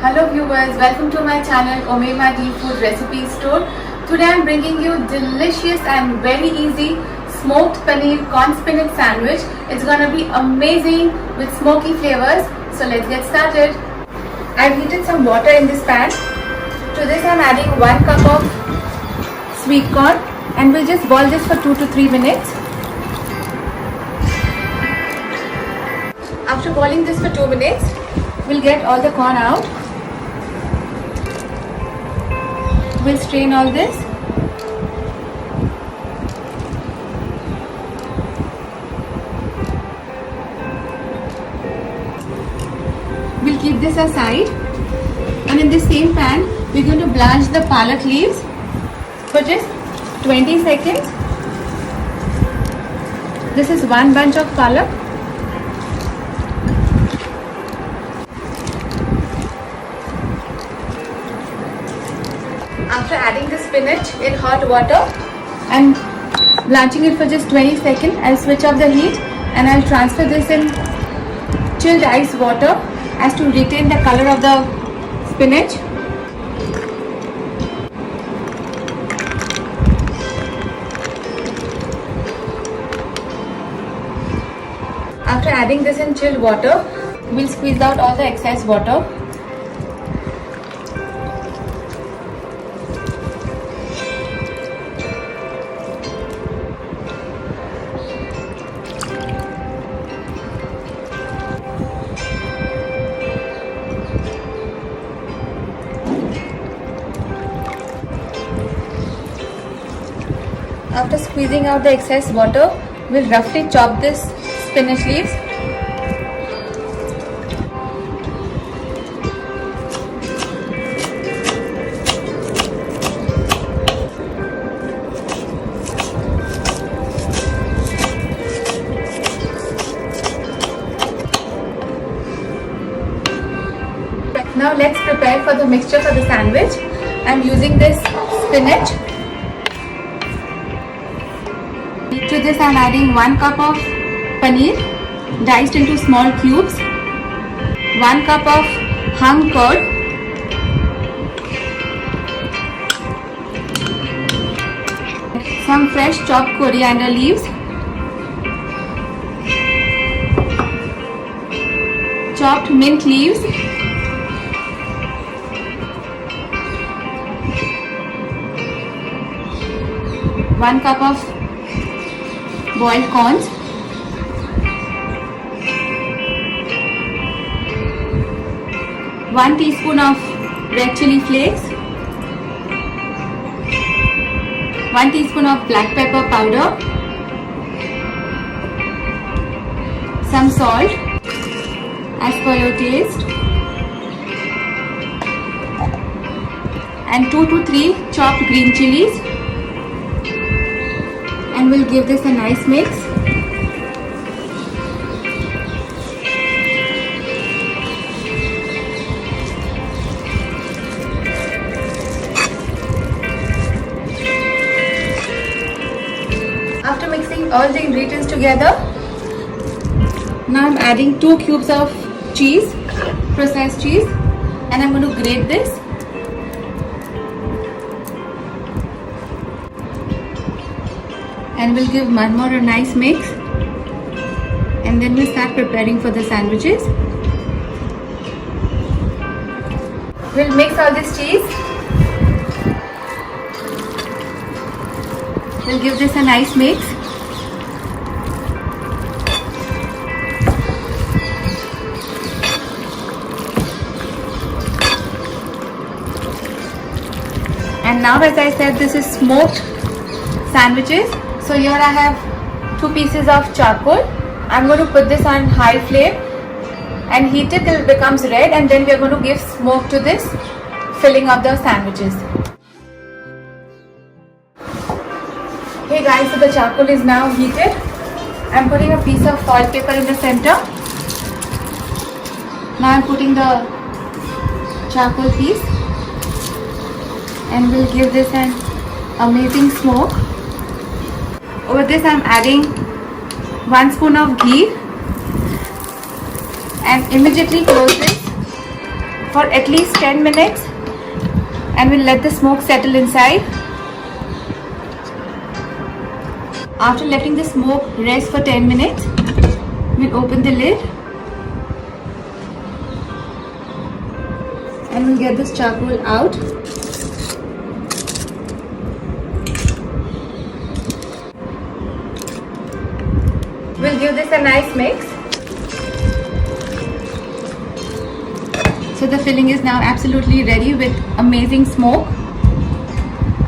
Hello viewers, welcome to my channel Omema D Food Recipe Store. Today I am bringing you delicious and very easy smoked paneer corn spinach sandwich. It's gonna be amazing with smoky flavors. So let's get started. I've heated some water in this pan. To this I am adding 1 cup of sweet corn and we'll just boil this for 2 to 3 minutes. After boiling this for 2 minutes, we'll get all the corn out. We'll strain all this. We'll keep this aside, and in this same pan we're going to blanch the palak leaves for just 20 seconds. This is 1 bunch of palak. After adding the spinach in hot water and blanching it for just 20 seconds, I'll switch off the heat and I'll transfer this in chilled ice water as to retain the color of the spinach. After adding this in chilled water, we'll squeeze out all the excess water. After squeezing out the excess water, we'll roughly chop this spinach leaves. Now let's prepare for the mixture for the sandwich. I'm using this spinach. To this I am adding 1 cup of paneer diced into small cubes, 1 cup of hung curd, some fresh chopped coriander leaves, chopped mint leaves, one cup of boiled corns, one teaspoon of red chili flakes, 1 teaspoon of black pepper powder, some salt as per your taste, and 2 to 3 chopped green chilies. And we'll give this a nice mix. After mixing all the ingredients together, now I'm adding 2 cubes of cheese, processed cheese, and I'm going to grate this. And we'll give one more a nice mix, and then we'll start preparing for the sandwiches. We'll mix all this cheese. We'll give this a nice mix. And now, as I said, this is smoked sandwiches. So here I have 2 pieces of charcoal. I'm going to put this on high flame and heat it till it becomes red, and then we are going to give smoke to this filling of the sandwiches. Hey guys, so the charcoal is now heated. I'm putting a piece of foil paper in the center. Now I'm putting the charcoal piece and we'll give this an amazing smoke. Over this I'm adding 1 spoon of ghee and immediately close this for at least 10 minutes and we'll let the smoke settle inside. After letting the smoke rest for 10 minutes, we'll open the lid and we'll get this charcoal out. We'll give this a nice mix. So the filling is now absolutely ready with amazing smoke.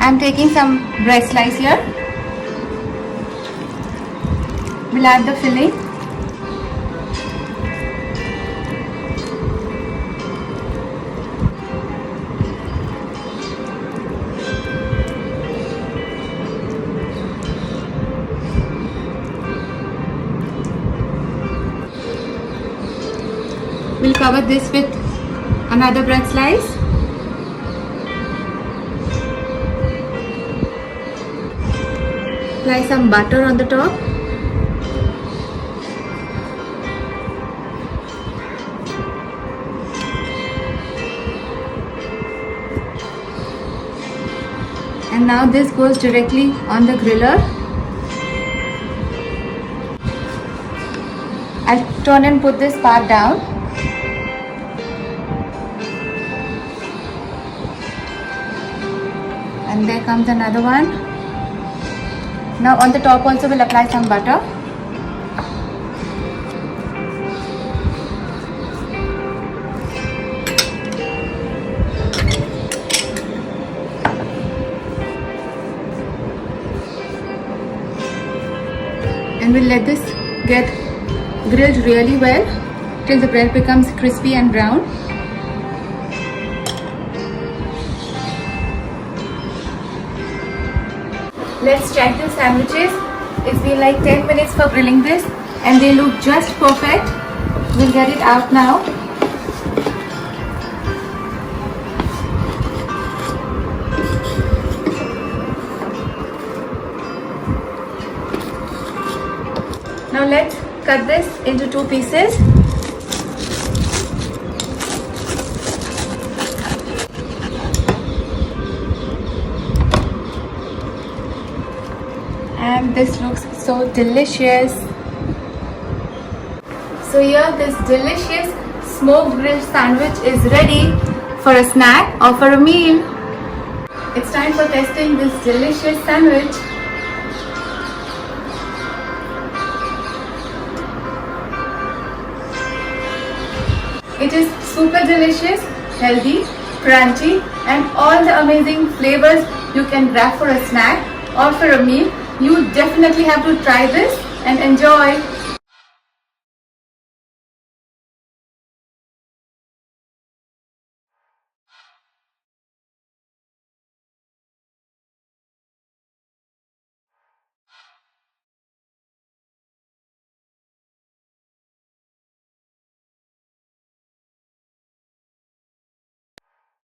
I'm taking some bread slice here. We'll add the filling. We'll cover this with another bread slice. Apply some butter on the top. And now this goes directly on the griller. I'll turn and put this part down. And there comes another one. Now on the top also we'll apply some butter. And we'll let this get grilled really well till the bread becomes crispy and brown. Let's check the sandwiches. It's been like 10 minutes for grilling this and they look just perfect. We'll get it out now. Now let's cut this into 2 pieces. And this looks so delicious. So here this delicious smoked grilled sandwich is ready for a snack or for a meal. It's time for testing this delicious sandwich. It is super delicious, healthy, crunchy and all the amazing flavors you can grab for a snack or for a meal. You definitely have to try this and enjoy.